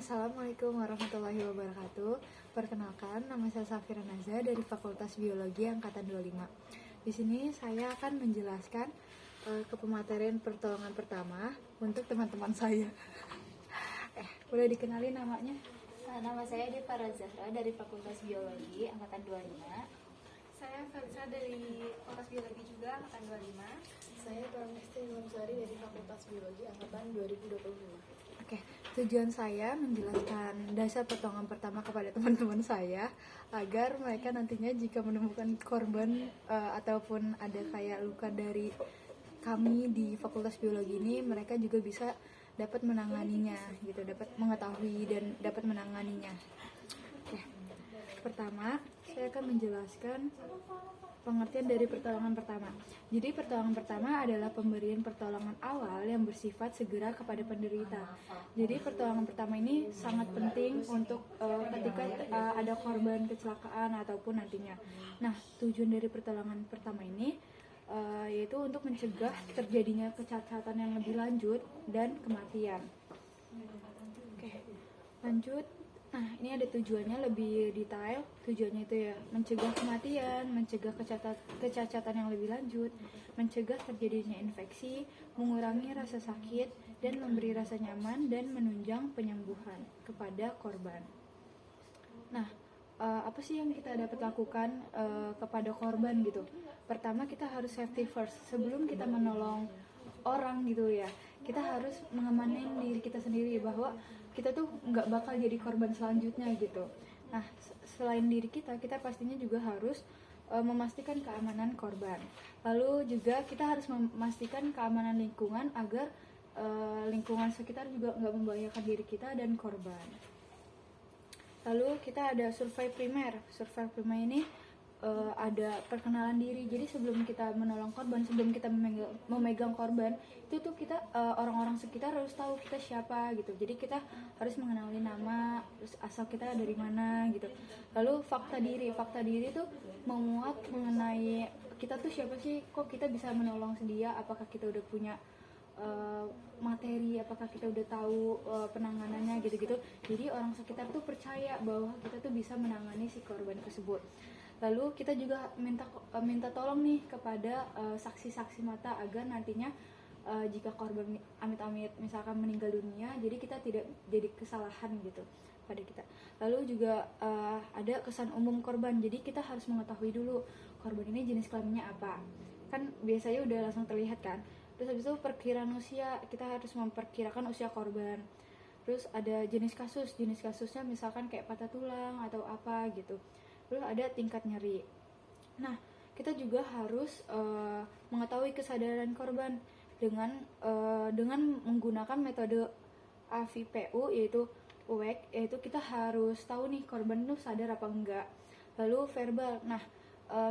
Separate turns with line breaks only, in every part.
Assalamualaikum warahmatullahi wabarakatuh. Perkenalkan, nama saya Safira Naza dari Fakultas Biologi Angkatan 25. Di sini saya akan menjelaskan kepematerian pertolongan pertama untuk teman-teman saya. Boleh dikenali namanya?
Nama saya Devara Zahra dari Fakultas Biologi Angkatan 25.
Saya Felicia dari Fakultas Biologi juga Angkatan 25.
Saya Pramesti Imamsari dari Fakultas Biologi Angkatan 2025.
Tujuan saya menjelaskan dasar pertolongan pertama kepada teman-teman saya agar mereka nantinya jika menemukan korban ataupun ada kayak luka dari kami di Fakultas Biologi ini, mereka juga bisa dapat menanganinya gitu, dapat mengetahui dan dapat menanganinya. Pertama, saya akan menjelaskan pengertian dari pertolongan pertama. Jadi pertolongan pertama adalah pemberian pertolongan awal yang bersifat segera kepada penderita. Jadi pertolongan pertama ini sangat penting untuk ketika ada korban kecelakaan ataupun nantinya. Nah, tujuan dari pertolongan pertama ini yaitu untuk mencegah terjadinya kecacatan yang lebih lanjut dan kematian. Lanjut. Nah, ini ada tujuannya lebih detail. Tujuannya itu ya mencegah kematian, mencegah kecacatan yang lebih lanjut, mencegah terjadinya infeksi, mengurangi rasa sakit, dan memberi rasa nyaman dan menunjang penyembuhan kepada korban. Nah, apa sih yang kita dapat lakukan kepada korban gitu? Pertama, kita harus safety first. Sebelum kita menolong orang gitu ya, kita harus mengamanin diri kita sendiri bahwa kita tuh nggak bakal jadi korban selanjutnya gitu. Nah, selain diri kita pastinya juga harus memastikan keamanan korban. Lalu juga kita harus memastikan keamanan lingkungan agar lingkungan sekitar juga nggak membahayakan diri kita dan korban. Lalu kita ada survei primer. Survei primer ini ada perkenalan diri. Jadi sebelum kita menolong korban, sebelum kita memegang korban, itu tuh kita orang-orang sekitar harus tahu kita siapa gitu. Jadi kita harus mengenali nama, terus asal kita dari mana gitu. Lalu fakta diri tuh memuat mengenai kita tuh siapa sih, kok kita bisa menolong dia, apakah kita udah punya materi, apakah kita udah tahu penanganannya gitu-gitu. Jadi orang sekitar tuh percaya bahwa kita tuh bisa menangani si korban tersebut. Lalu kita juga minta tolong nih kepada saksi-saksi mata agar nantinya jika korban amit-amit misalkan meninggal dunia, jadi kita tidak jadi kesalahan gitu pada kita. Lalu juga ada kesan umum korban. Jadi kita harus mengetahui dulu korban ini jenis kelaminnya apa. Kan biasanya udah langsung terlihat kan. Terus habis itu perkiraan usia, kita harus memperkirakan usia korban. Terus ada jenis kasusnya misalkan kayak patah tulang atau apa gitu. Terus ada tingkat nyeri. Nah, kita juga harus mengetahui kesadaran korban dengan menggunakan metode AVPU yaitu UWEC, yaitu kita harus tahu nih korban itu sadar apa enggak. Lalu verbal. Nah,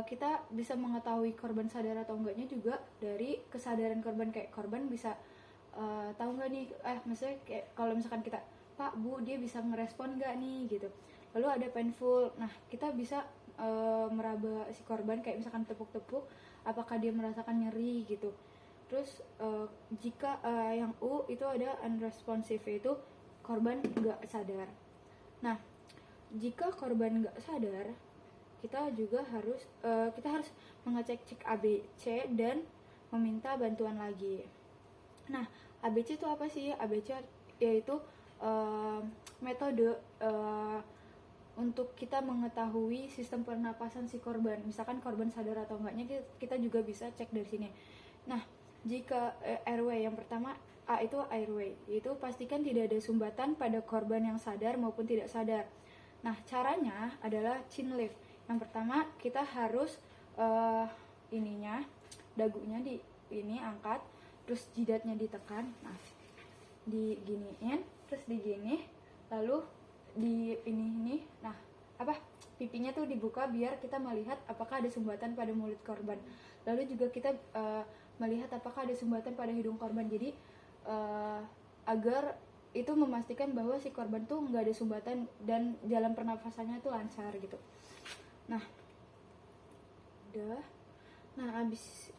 kita bisa mengetahui korban sadar atau enggaknya juga dari kesadaran korban, kayak korban bisa tahu nggak nih, maksudnya kayak kalau misalkan kita, Pak, Bu, dia bisa ngerespon nggak nih gitu. Lalu ada painful. Nah, kita bisa meraba si korban kayak misalkan tepuk-tepuk, apakah dia merasakan nyeri gitu. Terus jika yang U itu ada unresponsive, itu korban nggak sadar. Nah, jika korban nggak sadar, kita juga harus mengecek ABC dan meminta bantuan lagi. Nah, ABC itu apa sih? ABC yaitu metode untuk kita mengetahui sistem pernapasan si korban. Misalkan korban sadar atau enggaknya, kita juga bisa cek dari sini. Nah, jika airway, yang pertama A itu airway, yaitu pastikan tidak ada sumbatan pada korban yang sadar maupun tidak sadar. Nah, caranya adalah chin lift. Yang pertama kita harus dagunya angkat, terus jidatnya ditekan, diginiin, terus digini, lalu pipinya tuh dibuka biar kita melihat apakah ada sumbatan pada mulut korban. Lalu juga kita melihat apakah ada sumbatan pada hidung korban. Jadi agar itu memastikan bahwa si korban tuh nggak ada sumbatan dan jalan pernafasannya tuh lancar gitu. Nah, abis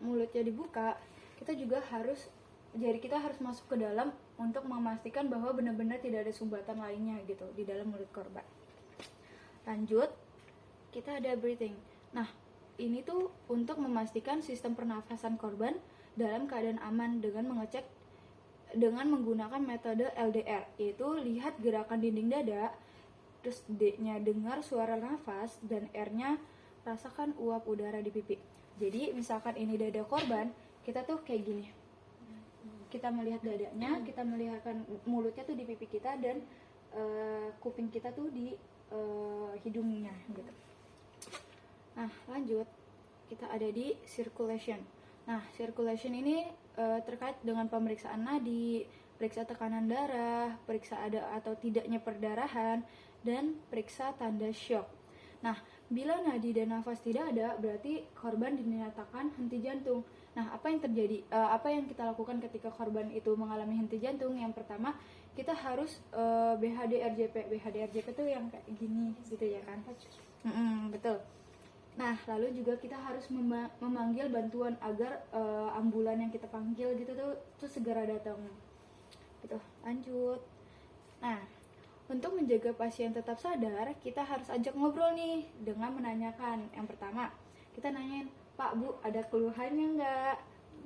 mulutnya dibuka, kita juga jari kita harus masuk ke dalam untuk memastikan bahwa benar-benar tidak ada sumbatan lainnya gitu di dalam mulut korban. Lanjut, kita ada breathing. Nah, ini tuh untuk memastikan sistem pernafasan korban dalam keadaan aman dengan menggunakan metode LDR, yaitu lihat gerakan dinding dada, terus D-nya dengar suara nafas, dan R-nya rasakan uap udara di pipi. Jadi misalkan ini dada korban, kita tuh kayak gini. Kita melihat dadanya, kita melihatkan mulutnya tuh di pipi kita, dan kuping kita tuh di hidungnya gitu. Nah, lanjut, kita ada di circulation. Nah, circulation ini terkait dengan pemeriksaan nadi, periksa tekanan darah, periksa ada atau tidaknya perdarahan, dan periksa tanda shock. Nah, bila nadi dan nafas tidak ada, berarti korban dinyatakan henti jantung. Nah, apa yang terjadi? Apa yang kita lakukan ketika korban itu mengalami henti jantung? Yang pertama, kita harus BHD-RJP. BHD-RJP itu yang kayak gini gitu ya kan? Betul. Nah, lalu juga kita harus memanggil bantuan agar ambulan yang kita panggil gitu tuh segera datang. Gitu. Lanjut. Nah, untuk menjaga pasien tetap sadar, kita harus ajak ngobrol nih dengan menanyakan. Yang pertama, kita nanyain, "Pak, Bu, ada keluhannya nggak?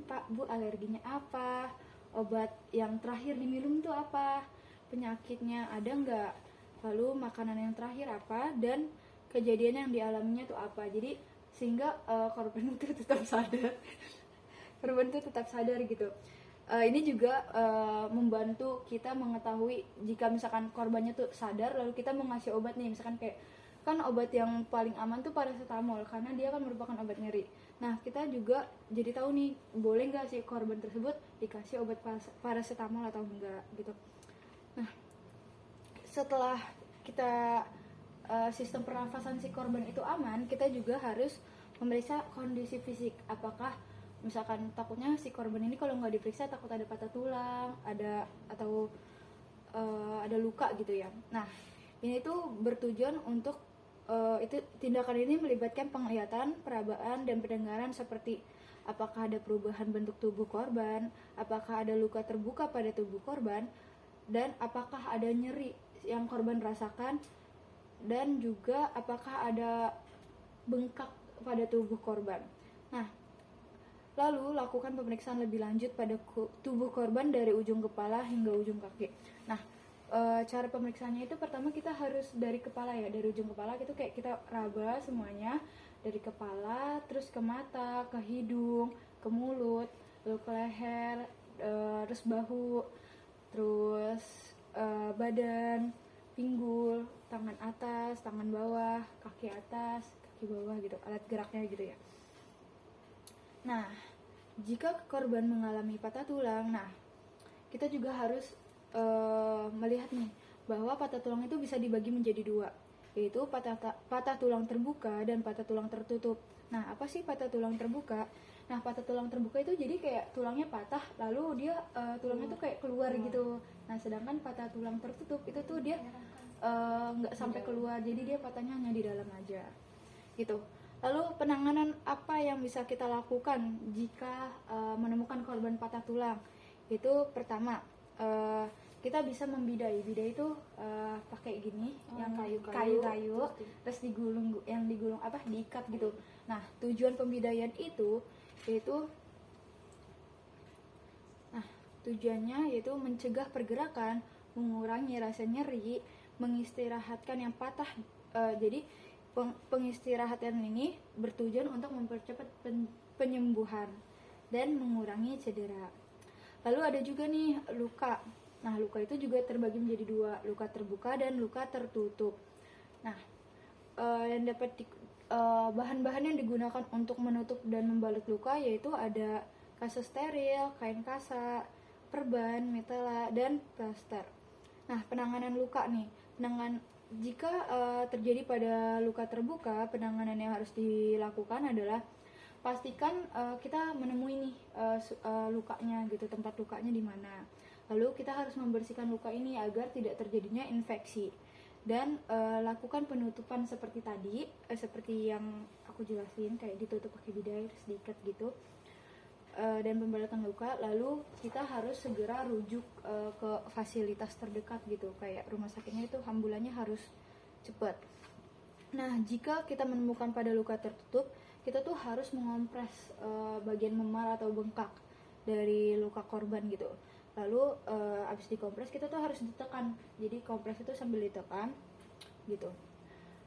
Pak, Bu, alerginya apa? Obat yang terakhir diminum tuh apa? Penyakitnya ada nggak? Lalu makanan yang terakhir apa? Dan kejadian yang dialaminya tuh apa?" Jadi sehingga korban itu tetap sadar. Korban itu tetap sadar gitu. Ini juga membantu kita mengetahui jika misalkan korbannya tuh sadar, lalu kita mau ngasih obat nih, misalkan kayak kan obat yang paling aman tuh paracetamol karena dia kan merupakan obat nyeri. Nah, kita juga jadi tahu nih boleh nggak si korban tersebut dikasih obat paracetamol atau enggak gitu. Nah, setelah kita sistem pernafasan si korban itu aman, kita juga harus memeriksa kondisi fisik. Apakah misalkan takutnya si korban ini kalau nggak diperiksa takut ada patah tulang, ada luka gitu ya. Nah, ini tuh bertujuan untuk tindakan ini melibatkan penglihatan, perabaan, dan pendengaran seperti apakah ada perubahan bentuk tubuh korban, apakah ada luka terbuka pada tubuh korban, dan apakah ada nyeri yang korban rasakan, dan juga apakah ada bengkak pada tubuh korban. Nah, lalu lakukan pemeriksaan lebih lanjut pada tubuh korban dari ujung kepala hingga ujung kaki. Nah, cara pemeriksaannya itu pertama kita harus dari kepala ya, dari ujung kepala itu kayak kita raba semuanya dari kepala, terus ke mata, ke hidung, ke mulut, lalu ke leher, terus bahu, terus badan, pinggul, tangan atas, tangan bawah, kaki atas, kaki bawah gitu, alat geraknya gitu ya. Nah, jika korban mengalami patah tulang, nah kita juga harus melihat nih bahwa patah tulang itu bisa dibagi menjadi dua, yaitu patah tulang terbuka dan patah tulang tertutup. Nah, apa sih patah tulang terbuka? Nah, patah tulang terbuka itu jadi kayak tulangnya patah, lalu dia tulangnya tuh kayak keluar gitu. Nah, sedangkan patah tulang tertutup itu tuh dia nggak sampai keluar, jadi dia patahnya hanya di dalam aja, gitu. Lalu penanganan apa yang bisa kita lakukan jika menemukan korban patah tulang? Itu pertama, kita bisa membidai. Bidai itu pakai gini, yang kayu-kayu, terus digulung, diikat gitu. Nah, tujuan pembidaian itu yaitu, tujuannya yaitu mencegah pergerakan, mengurangi rasa nyeri, mengistirahatkan yang patah. Jadi pengistirahatan ini bertujuan untuk mempercepat penyembuhan dan mengurangi cedera. Lalu ada juga nih luka. Nah, luka itu juga terbagi menjadi dua, luka terbuka dan luka tertutup. Nah, yang dapat bahan-bahan yang digunakan untuk menutup dan membalut luka yaitu ada kasa steril, kain kasa, perban, metela, dan plaster. Nah, penanganan luka nih, jika terjadi pada luka terbuka, penanganan yang harus dilakukan adalah pastikan kita menemui nih lukanya gitu, tempat lukanya di mana. Lalu kita harus membersihkan luka ini agar tidak terjadinya infeksi, dan lakukan penutupan seperti tadi, seperti yang aku jelasin, kayak ditutup pakai bidai terus diikat gitu. dan pemberatan luka, lalu kita harus segera rujuk ke fasilitas terdekat gitu, kayak rumah sakitnya itu ambulannya harus cepat. Nah, jika kita menemukan pada luka tertutup, kita tuh harus mengompres bagian memar atau bengkak dari luka korban gitu. Lalu abis dikompres kita tuh harus ditekan, jadi kompres itu sambil ditekan gitu.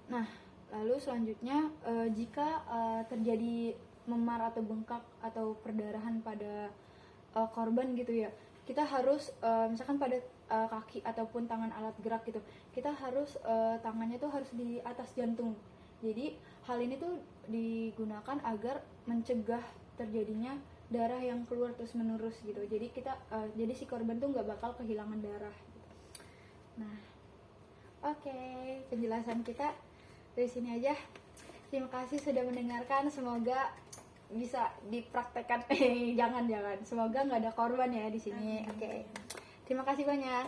Nah, lalu selanjutnya jika terjadi memar atau bengkak atau perdarahan pada korban gitu ya, kita harus misalkan pada kaki ataupun tangan alat gerak gitu, kita harus tangannya tuh harus di atas jantung. Jadi hal ini tuh digunakan agar mencegah terjadinya darah yang keluar terus menerus gitu. Jadi jadi si korban tuh nggak bakal kehilangan darah gitu. Nah, oke, penjelasan kita dari sini aja. Terima kasih sudah mendengarkan, semoga bisa dipraktekkan. Jangan, semoga nggak ada korban ya di sini. Oke. Terima kasih banyak.